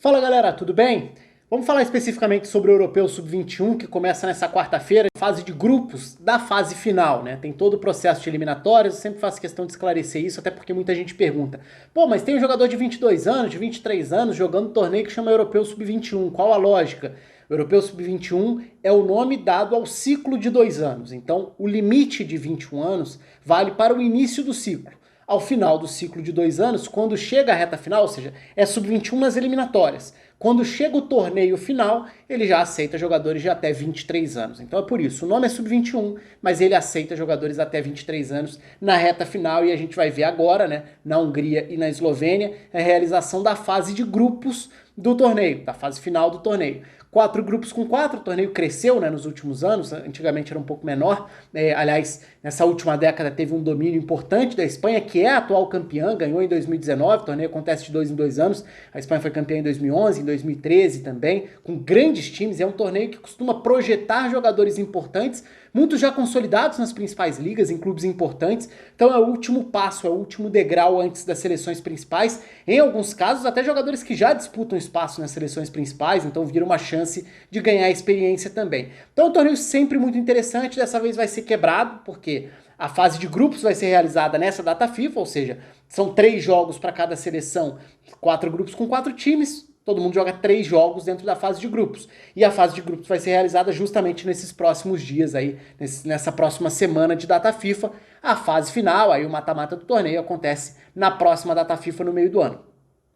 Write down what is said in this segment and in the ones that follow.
Fala galera, tudo bem? Vamos falar especificamente sobre o Europeu Sub-21, que começa nessa quarta-feira, fase de grupos da fase final, né? Tem todo o processo de eliminatórias, eu sempre faço questão de esclarecer isso, até porque muita gente pergunta: pô, mas tem um jogador de 22 anos, de 23 anos, jogando um torneio que chama Europeu Sub-21, qual a lógica? O Europeu Sub-21 é o nome dado ao ciclo de 2 anos, então o limite de 21 anos vale para o início do ciclo. Ao final do ciclo de 2 anos, quando chega a reta final, ou seja, é sub-21 nas eliminatórias. Quando chega o torneio final, ele já aceita jogadores de até 23 anos. Então é por isso, o nome é sub-21, mas ele aceita jogadores até 23 anos na reta final e a gente vai ver agora, né, na Hungria e na Eslovênia, a realização da fase de grupos do torneio, da fase final do torneio. 4 grupos com 4, o torneio cresceu, né, nos últimos anos, antigamente era um pouco menor, aliás, nessa última década teve um domínio importante da Espanha, que é a atual campeã, ganhou em 2019, o torneio acontece de 2 em 2 anos, a Espanha foi campeã em 2011, em 2013 também, com grandes times, é um torneio que costuma projetar jogadores importantes, muitos já consolidados nas principais ligas, em clubes importantes, então é o último passo, é o último degrau antes das seleções principais, em alguns casos até jogadores que já disputam espaço nas seleções principais, então viram uma chance de ganhar experiência também. Então é um torneio sempre muito interessante, dessa vez vai ser quebrado, porque a fase de grupos vai ser realizada nessa data FIFA, ou seja, são 3 jogos para cada seleção, 4 grupos com 4 times, todo mundo joga 3 jogos dentro da fase de grupos. E a fase de grupos vai ser realizada justamente nesses próximos dias aí, nessa próxima semana de data FIFA. A fase final, aí o mata-mata do torneio, acontece na próxima data FIFA no meio do ano.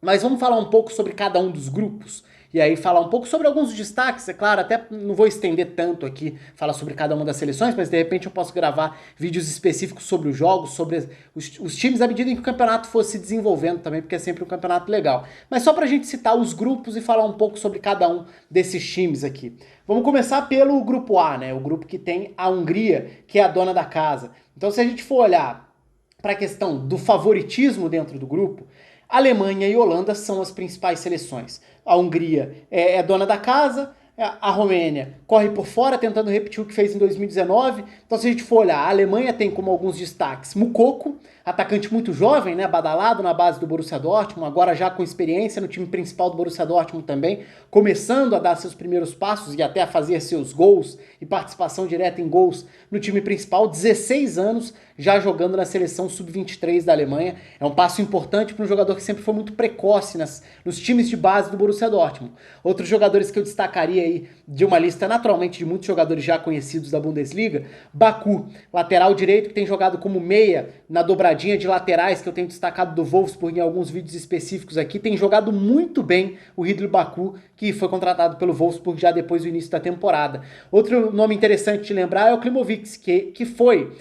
Mas vamos falar um pouco sobre cada um dos grupos e aí falar um pouco sobre alguns destaques, é claro, até não vou estender tanto aqui, falar sobre cada uma das seleções, mas de repente eu posso gravar vídeos específicos sobre os jogos, sobre os times à medida em que o campeonato for se desenvolvendo também, porque é sempre um campeonato legal. Mas só pra gente citar os grupos e falar um pouco sobre cada um desses times aqui. Vamos começar pelo grupo A, né? O grupo que tem a Hungria, que é a dona da casa. Então se a gente for olhar para a questão do favoritismo dentro do grupo, Alemanha e Holanda são as principais seleções. A Hungria é dona da casa, a Romênia corre por fora, tentando repetir o que fez em 2019. Então, se a gente for olhar, a Alemanha tem como alguns destaques Moukoko, atacante muito jovem, né, badalado na base do Borussia Dortmund, agora já com experiência no time principal do Borussia Dortmund também, começando a dar seus primeiros passos e até a fazer seus gols e participação direta em gols no time principal, 16 anos já jogando na seleção sub-23 da Alemanha. É um passo importante para um jogador que sempre foi muito precoce nos times de base do Borussia Dortmund. Outros jogadores que eu destacaria aí de uma lista naturalmente de muitos jogadores já conhecidos da Bundesliga, Baku, lateral direito que tem jogado como meia na dobradinha de laterais que eu tenho destacado do Wolfsburg em alguns vídeos específicos aqui, tem jogado muito bem o Ridley Baku, que foi contratado pelo Wolfsburg já depois do início da temporada. Outro nome interessante de lembrar é o Klimovic, que foi...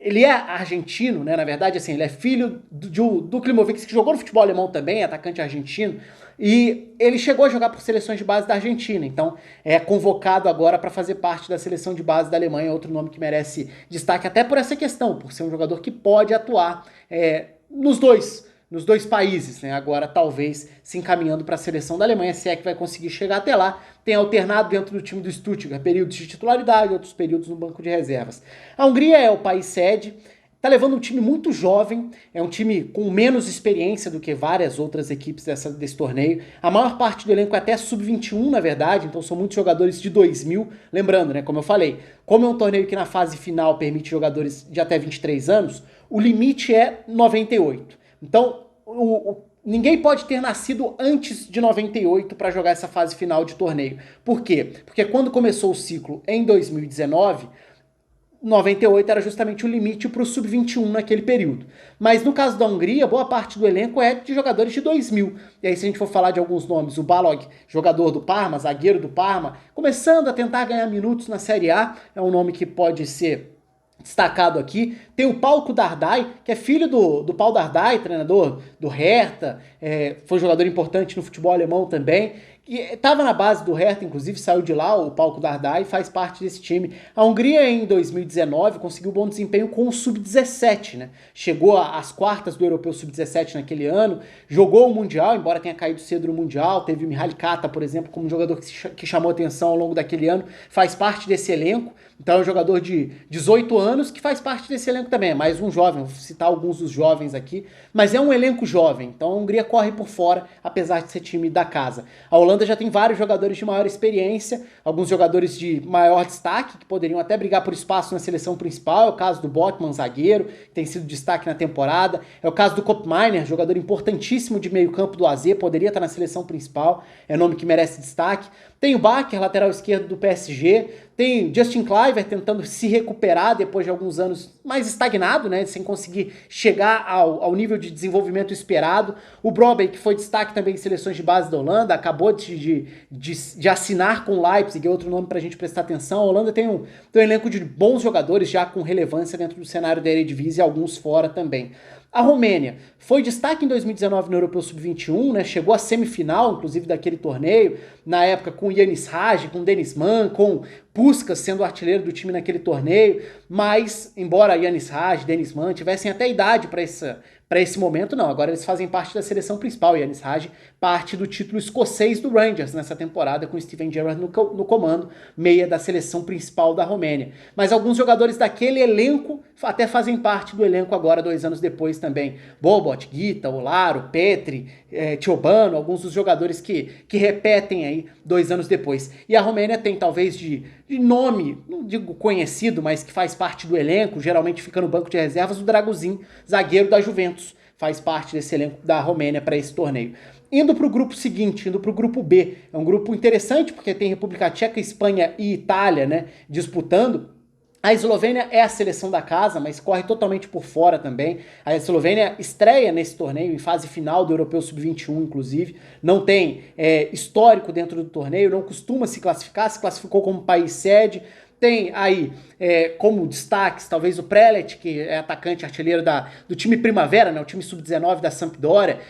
ele é argentino, né? Na verdade, assim, ele é filho do Klimovic, que jogou no futebol alemão também, atacante argentino, e ele chegou a jogar por seleções de base da Argentina, então é convocado agora para fazer parte da seleção de base da Alemanha, outro nome que merece destaque até por essa questão, por ser um jogador que pode atuar nos dois países, né? Agora talvez se encaminhando para a seleção da Alemanha, se é que vai conseguir chegar até lá, tem alternado dentro do time do Stuttgart, períodos de titularidade, outros períodos no banco de reservas. A Hungria é o país sede, tá levando um time muito jovem, é um time com menos experiência do que várias outras equipes desse torneio. A maior parte do elenco é até sub-21, na verdade, então são muitos jogadores de 2000. Lembrando, né, como eu falei, como é um torneio que na fase final permite jogadores de até 23 anos, o limite é 98. Então, ninguém pode ter nascido antes de 98 para jogar essa fase final de torneio. Por quê? Porque quando começou o ciclo em 2019, 98 era justamente o limite para o sub-21 naquele período. Mas no caso da Hungria, boa parte do elenco é de jogadores de 2000. E aí se a gente for falar de alguns nomes, o Balog, jogador do Parma, zagueiro do Parma, começando a tentar ganhar minutos na Série A, é um nome que pode ser destacado aqui. Tem o Paulo Dardai, que é filho do Paulo Dardai, treinador do Hertha, foi jogador importante no futebol alemão também, que estava na base do Hertha, inclusive saiu de lá, o Paulo Dardai faz parte desse time. A Hungria em 2019 conseguiu bom desempenho com o Sub-17, né? Chegou às quartas do Europeu Sub-17 naquele ano, jogou o Mundial, embora tenha caído cedo no Mundial, teve o Mihaly Kata, por exemplo, como um jogador que chamou atenção ao longo daquele ano, faz parte desse elenco, então é um jogador de 18 anos que faz parte desse elenco elenco também é mais um jovem, vou citar alguns dos jovens aqui, mas é um elenco jovem, então a Hungria corre por fora, apesar de ser time da casa. A Holanda já tem vários jogadores de maior experiência, alguns jogadores de maior destaque, que poderiam até brigar por espaço na seleção principal, é o caso do Botman, zagueiro, que tem sido destaque na temporada, é o caso do Koopmeiners, jogador importantíssimo de meio campo do AZ, poderia estar na seleção principal, é nome que merece destaque. Tem o Bakker, lateral esquerdo do PSG, tem Justin Kluivert tentando se recuperar depois de alguns anos mais estagnado, né, sem conseguir chegar ao nível de desenvolvimento esperado. O Brobbey, que foi destaque também em seleções de base da Holanda, acabou de assinar com o Leipzig, é outro nome para a gente prestar atenção. A Holanda tem um elenco de bons jogadores já com relevância dentro do cenário da Eredivisie e alguns fora também. A Romênia foi destaque em 2019 no Europeu Sub-21, né? Chegou à semifinal, inclusive, daquele torneio, na época com Yanis Hagi, com Denis Mann, com Puskás sendo artilheiro do time naquele torneio, mas, embora Yanis Hagi, Denis Mann tivessem até idade para esse momento, não, agora eles fazem parte da seleção principal. Yanis Hagi parte do título escocês do Rangers nessa temporada, com Steven Gerrard no comando, meia da seleção principal da Romênia. Mas alguns jogadores daquele elenco até fazem parte do elenco agora, 2 anos depois também. Bobot, Guita, Olaro, Petri, Ciobanu, alguns dos jogadores que repetem aí 2 anos depois. E a Romênia tem talvez de nome, não digo conhecido, mas que faz parte do elenco, geralmente fica no banco de reservas, o Draguzin, zagueiro da Juventus, faz parte desse elenco da Romênia para esse torneio. Indo para o grupo seguinte, indo para o grupo B, é um grupo interessante porque tem República Tcheca, Espanha e Itália, né, disputando. A Eslovênia é a seleção da casa, mas corre totalmente por fora também. A Eslovênia estreia nesse torneio, em fase final do Europeu Sub-21, inclusive. Não tem histórico dentro do torneio, não costuma se classificou como país sede. Tem aí como destaques, talvez o Prelet, que é atacante artilheiro do time Primavera, né, o time Sub-19 da Sampdoria.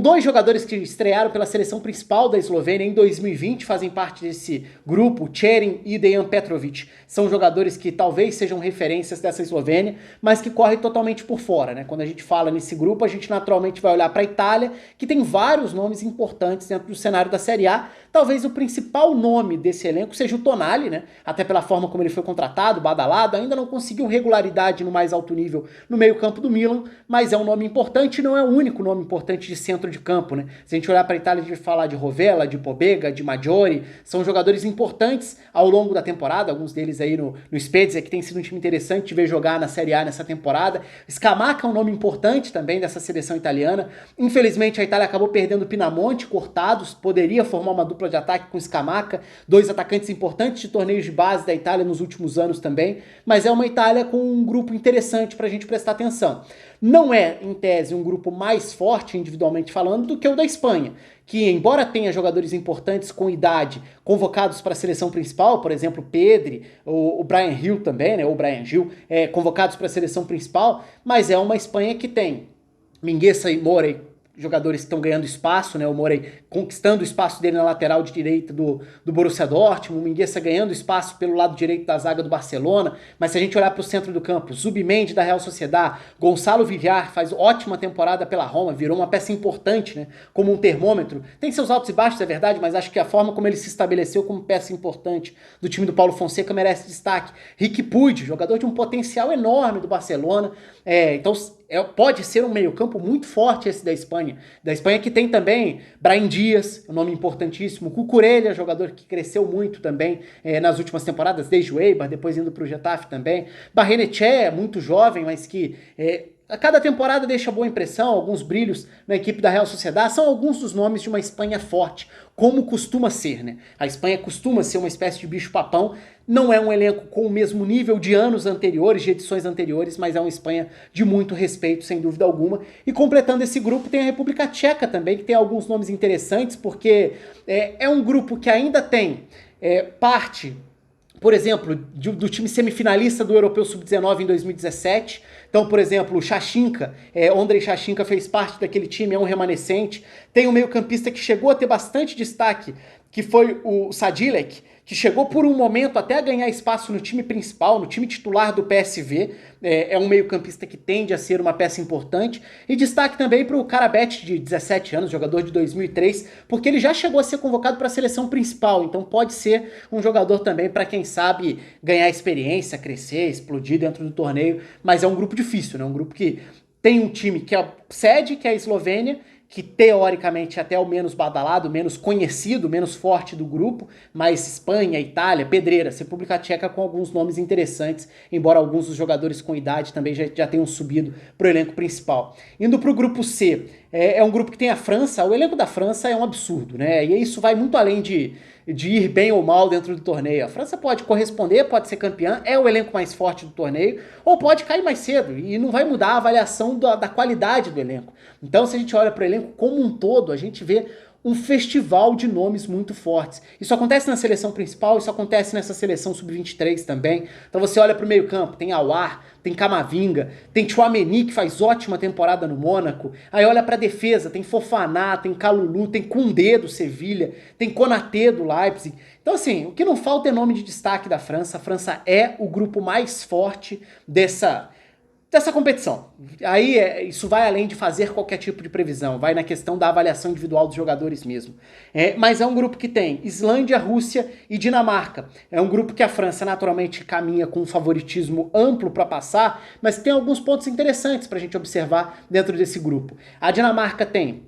2 jogadores que estrearam pela seleção principal da Eslovênia em 2020 fazem parte desse grupo, Cherin e Dejan Petrovic. São jogadores que talvez sejam referências dessa Eslovênia, mas que correm totalmente por fora, né? Quando a gente fala nesse grupo, a gente naturalmente vai olhar para a Itália, que tem vários nomes importantes dentro do cenário da Série A. Talvez o principal nome desse elenco seja o Tonali, né? Até pela forma como ele foi contratado, badalado, ainda não conseguiu regularidade no mais alto nível no meio-campo do Milan, mas é um nome importante e não é o único nome importante de centro de campo, né? Se a gente olhar para a Itália, a gente vai falar de Rovella, de Pobega, de Maggiore, são jogadores importantes ao longo da temporada, alguns deles aí no Spezia, que tem sido um time interessante de ver jogar na Série A nessa temporada. Scamacca é um nome importante também dessa seleção italiana. Infelizmente, a Itália acabou perdendo o Pinamonti, cortados, poderia formar uma dupla de ataque com Scamacca, 2 atacantes importantes de torneios de base da Itália nos últimos anos também, mas é uma Itália com um grupo interessante para a gente prestar atenção. Não é, em tese, um grupo mais forte, individualmente falando, do que o da Espanha, que, embora tenha jogadores importantes com idade convocados para a seleção principal, por exemplo, Pedri, o Bryan Gil também, né, ou Bryan Gil, convocados para a seleção principal, mas é uma Espanha que tem Mingueza e Morey, jogadores que estão ganhando espaço, né? O Morey conquistando o espaço dele na lateral de direita do Borussia Dortmund, o Mingueza ganhando espaço pelo lado direito da zaga do Barcelona, mas se a gente olhar para o centro do campo, Zubimendi da Real Sociedad, Gonçalo Villar faz ótima temporada pela Roma, virou uma peça importante, né? Como um termômetro, tem seus altos e baixos, é verdade, mas acho que a forma como ele se estabeleceu como peça importante do time do Paulo Fonseca merece destaque. Riqui Puig, jogador de um potencial enorme do Barcelona, então pode ser um meio-campo muito forte esse da Espanha. Da Espanha que tem também Brahim Dias, um nome importantíssimo, Cucurella, jogador que cresceu muito também nas últimas temporadas, desde o Eibar, depois indo para o Getafe também. Barrenetxea, muito jovem, mas que a cada temporada deixa boa impressão, alguns brilhos na equipe da Real Sociedad, são alguns dos nomes de uma Espanha forte, como costuma ser, né? A Espanha costuma ser uma espécie de bicho-papão, não é um elenco com o mesmo nível de anos anteriores, de edições anteriores, mas é uma Espanha de muito respeito, sem dúvida alguma. E completando esse grupo tem a República Tcheca também, que tem alguns nomes interessantes, porque é um grupo que ainda tem parte, por exemplo, do time semifinalista do Europeu Sub-19 em 2017. Então, por exemplo, o Shashinka, Ondrej Shashinka fez parte daquele time, é um remanescente. Tem um meio-campista que chegou a ter bastante destaque, que foi o Sadilek, que chegou por um momento até a ganhar espaço no time principal, no time titular do PSV, é um meio-campista que tende a ser uma peça importante, e destaque também para o Karabet, de 17 anos, jogador de 2003, porque ele já chegou a ser convocado para a seleção principal, então pode ser um jogador também para quem sabe ganhar experiência, crescer, explodir dentro do torneio, mas é um grupo difícil, né? Um grupo que tem um time que é sede, que é a Eslovênia, que teoricamente é até o menos badalado, menos conhecido, menos forte do grupo, mas Espanha, Itália, pedreiras, República Tcheca com alguns nomes interessantes, embora alguns dos jogadores com idade também já tenham subido para o elenco principal. Indo para o grupo C, é um grupo que tem a França, o elenco da França é um absurdo, né? E isso vai muito além de ir bem ou mal dentro do torneio. A França pode corresponder, pode ser campeã, é o elenco mais forte do torneio, ou pode cair mais cedo, e não vai mudar a avaliação da qualidade do elenco. Então, se a gente olha para o elenco como um todo, a gente vê um festival de nomes muito fortes. Isso acontece na seleção principal, isso acontece nessa seleção sub-23 também. Então você olha para o meio campo, tem Aouar, tem Camavinga, tem Tchouaméni, que faz ótima temporada no Mônaco. Aí olha para a defesa, tem Fofana, tem Kalulu, tem Koundé do Sevilha, tem Konaté do Leipzig. Então assim, o que não falta é nome de destaque da França. A França é o grupo mais forte dessa competição. Aí isso vai além de fazer qualquer tipo de previsão, vai na questão da avaliação individual dos jogadores mesmo. Mas é um grupo que tem Islândia, Rússia e Dinamarca. É um grupo que a França naturalmente caminha com um favoritismo amplo para passar, mas tem alguns pontos interessantes para a gente observar dentro desse grupo. A Dinamarca tem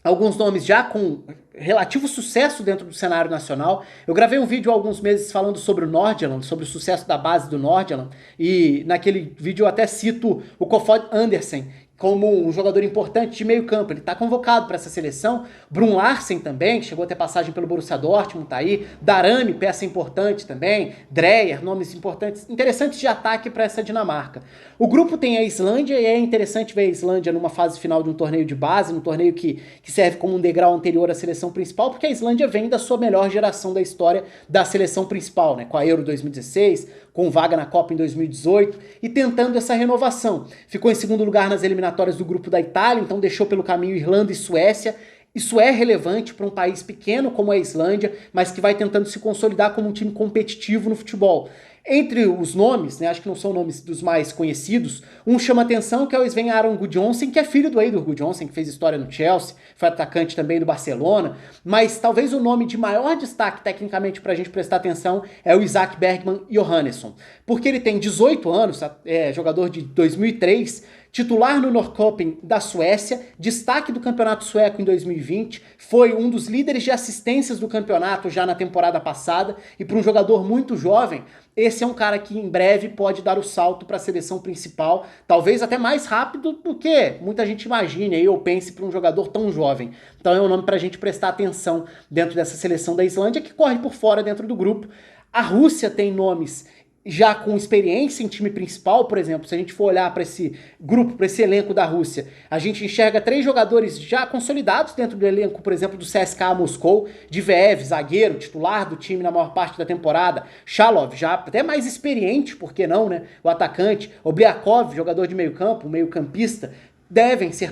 alguns nomes já com relativo sucesso dentro do cenário nacional. Eu gravei um vídeo há alguns meses falando sobre o Nordsjælland, sobre o sucesso da base do Nordsjælland, e naquele vídeo eu até cito o Kofod Andersen como um jogador importante de meio campo. Ele está convocado para essa seleção. Brun Larsen também, que chegou a ter passagem pelo Borussia Dortmund, tá aí. Darame, peça importante também. Dreyer, nomes importantes, interessantes de ataque para essa Dinamarca. O grupo tem a Islândia, e é interessante ver a Islândia numa fase final de um torneio de base, num torneio que serve como um degrau anterior à seleção principal, porque a Islândia vem da sua melhor geração da história da seleção principal, né? Com a Euro 2016, com vaga na Copa em 2018, e tentando essa renovação. Ficou em segundo lugar nas eliminatórias do grupo da Itália, então deixou pelo caminho Irlanda e Suécia. Isso é relevante para um país pequeno como a Islândia, mas que vai tentando se consolidar como um time competitivo no futebol. Entre os nomes, né, acho que não são nomes dos mais conhecidos, um chama atenção, que é o Sven Aron Gudjohnsen, que é filho do Eidur Gudjohnsen, que fez história no Chelsea, foi atacante também do Barcelona, mas talvez o nome de maior destaque tecnicamente para a gente prestar atenção é o Isaac Bergman Johannesson, porque ele tem 18 anos, é jogador de 2003, titular no Norrköping da Suécia, destaque do campeonato sueco em 2020, foi um dos líderes de assistências do campeonato já na temporada passada, e para um jogador muito jovem, esse é um cara que em breve pode dar o salto para a seleção principal, talvez até mais rápido do que muita gente imagine aí, ou pense para um jogador tão jovem. Então é um nome para a gente prestar atenção dentro dessa seleção da Islândia, que corre por fora dentro do grupo. A Rússia tem nomes já com experiência em time principal, por exemplo. Se a gente for olhar para esse grupo, para esse elenco da Rússia, a gente enxerga 3 jogadores já consolidados dentro do elenco, por exemplo, do CSKA Moscou, Diveev, zagueiro, titular do time na maior parte da temporada, Shalov, já até mais experiente, por que não, né? O atacante, Obliakov, jogador de meio campo, meio-campista,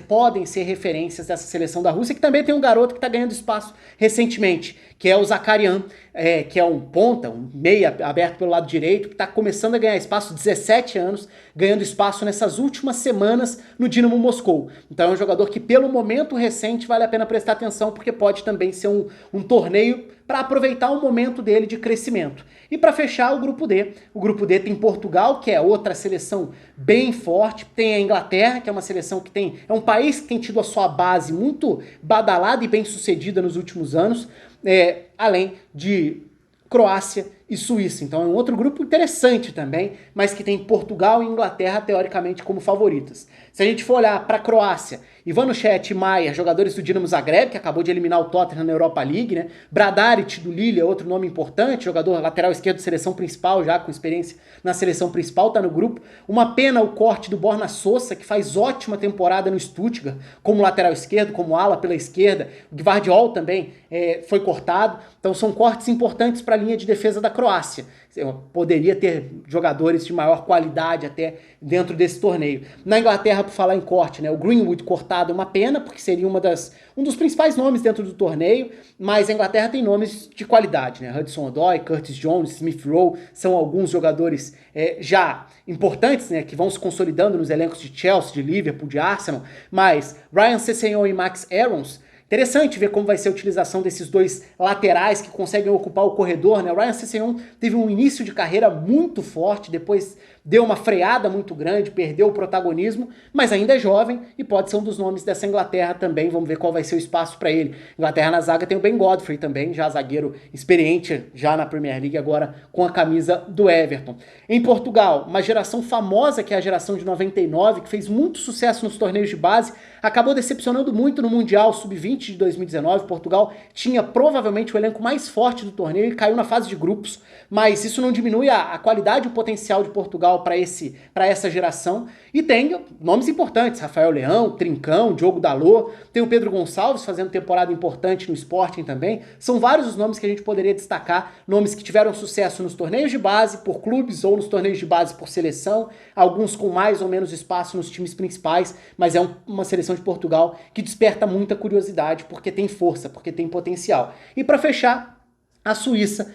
podem ser referências dessa seleção da Rússia, que também tem um garoto que está ganhando espaço recentemente, que é o Zakarian, que é um ponta, um meia aberto pelo lado direito, que está começando a ganhar espaço, 17 anos, ganhando espaço nessas últimas semanas no Dinamo Moscou. Então é um jogador que, pelo momento recente, vale a pena prestar atenção, porque pode também ser um torneio para aproveitar o momento dele de crescimento. E para fechar, o grupo D tem Portugal, que é outra seleção bem forte, tem a Inglaterra, que é uma seleção que é um país que tem tido a sua base muito badalada e bem sucedida nos últimos anos, além de Croácia e Suíça. Então é um outro grupo interessante também, mas que tem Portugal e Inglaterra teoricamente como favoritas. Se a gente for olhar para a Croácia, Ivanovic e Maier, jogadores do Dinamo Zagreb, que acabou de eliminar o Tottenham na Europa League, né? Bradaric do Lille é outro nome importante, jogador lateral esquerdo de seleção principal, já com experiência na seleção principal, tá no grupo. Uma pena o corte do Borna Sosa, que faz ótima temporada no Stuttgart, como lateral esquerdo, como ala pela esquerda. O Gvardiol também foi cortado. Então são cortes importantes para a linha de defesa da Croácia. Poderia ter jogadores de maior qualidade até dentro desse torneio. Na Inglaterra, por falar em corte, né, o Greenwood cortado é uma pena, porque seria um dos principais nomes dentro do torneio, mas a Inglaterra tem nomes de qualidade, né? Hudson-Odoi, Curtis Jones, Smith Rowe, são alguns jogadores já importantes, né, que vão se consolidando nos elencos de Chelsea, de Liverpool, de Arsenal, mas Ryan Sessegnon e Max Aarons. Interessante ver como vai ser a utilização desses dois laterais que conseguem ocupar o corredor, né? O Ryan Sessegnon teve um início de carreira muito forte, depois deu uma freada muito grande, perdeu o protagonismo, mas ainda é jovem e pode ser um dos nomes dessa Inglaterra também. Vamos ver qual vai ser o espaço para ele. Inglaterra na zaga tem o Ben Godfrey também, já zagueiro experiente já na Premier League, agora com a camisa do Everton. Em Portugal, uma geração famosa que é a geração de 99, que fez muito sucesso nos torneios de base, acabou decepcionando muito no Mundial Sub-20 de 2019. Portugal tinha provavelmente o elenco mais forte do torneio e caiu na fase de grupos, mas isso não diminui a qualidade e o potencial de Portugal para essa geração. E tem nomes importantes, Rafael Leão, Trincão, Diogo Dalot, tem o Pedro Gonçalves fazendo temporada importante no Sporting também. São vários os nomes que a gente poderia destacar, nomes que tiveram sucesso nos torneios de base por clubes ou nos torneios de base por seleção, alguns com mais ou menos espaço nos times principais, mas é uma seleção de Portugal que desperta muita curiosidade porque tem força, porque tem potencial. E para fechar, a Suíça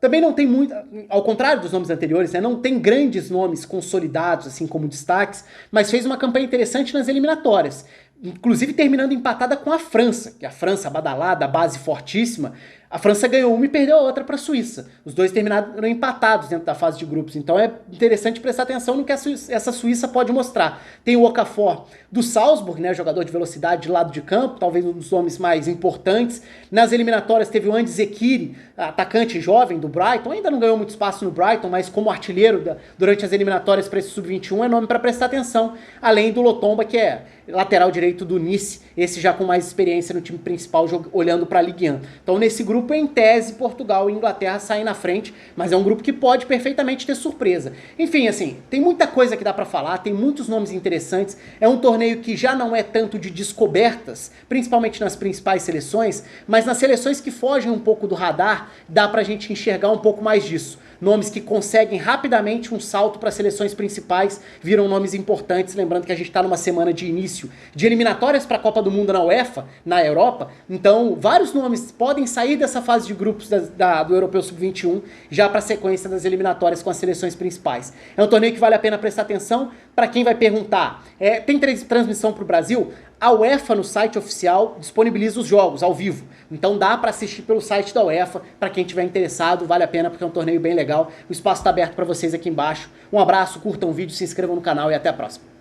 também não tem muito, ao contrário dos nomes anteriores, né, não tem grandes nomes consolidados assim como destaques, mas fez uma campanha interessante nas eliminatórias, inclusive terminando empatada com a França, que a França badalada, a base fortíssima. A França ganhou uma e perdeu a outra para a Suíça. Os dois terminaram empatados dentro da fase de grupos. Então é interessante prestar atenção no que essa Suíça pode mostrar. Tem o Okafor do Salzburg, né, jogador de velocidade de lado de campo, talvez um dos nomes mais importantes. Nas eliminatórias teve o Andy Zekiri, atacante jovem do Brighton. Ainda não ganhou muito espaço no Brighton, mas como artilheiro durante as eliminatórias para esse Sub-21 é nome para prestar atenção. Além do Lotomba, que é lateral direito do Nice, esse já com mais experiência no time principal, olhando para a Ligue 1. Então nesse grupo, em tese, Portugal e Inglaterra saem na frente, mas é um grupo que pode perfeitamente ter surpresa. Enfim, assim, tem muita coisa que dá para falar, tem muitos nomes interessantes, é um torneio que já não é tanto de descobertas, principalmente nas principais seleções, mas nas seleções que fogem um pouco do radar, dá pra gente enxergar um pouco mais disso. Nomes que conseguem rapidamente um salto para as seleções principais, viram nomes importantes, lembrando que a gente está numa semana de início de eliminatórias para a Copa do Mundo na UEFA, na Europa, então vários nomes podem sair dessa fase de grupos do Europeu Sub-21 já para a sequência das eliminatórias com as seleções principais. É um torneio que vale a pena prestar atenção. Para quem vai perguntar, tem transmissão para o Brasil? A UEFA no site oficial disponibiliza os jogos ao vivo, então dá para assistir pelo site da UEFA. Para quem estiver interessado, vale a pena porque é um torneio bem legal. O espaço está aberto para vocês aqui embaixo. Um abraço, curtam o vídeo, se inscrevam no canal e até a próxima.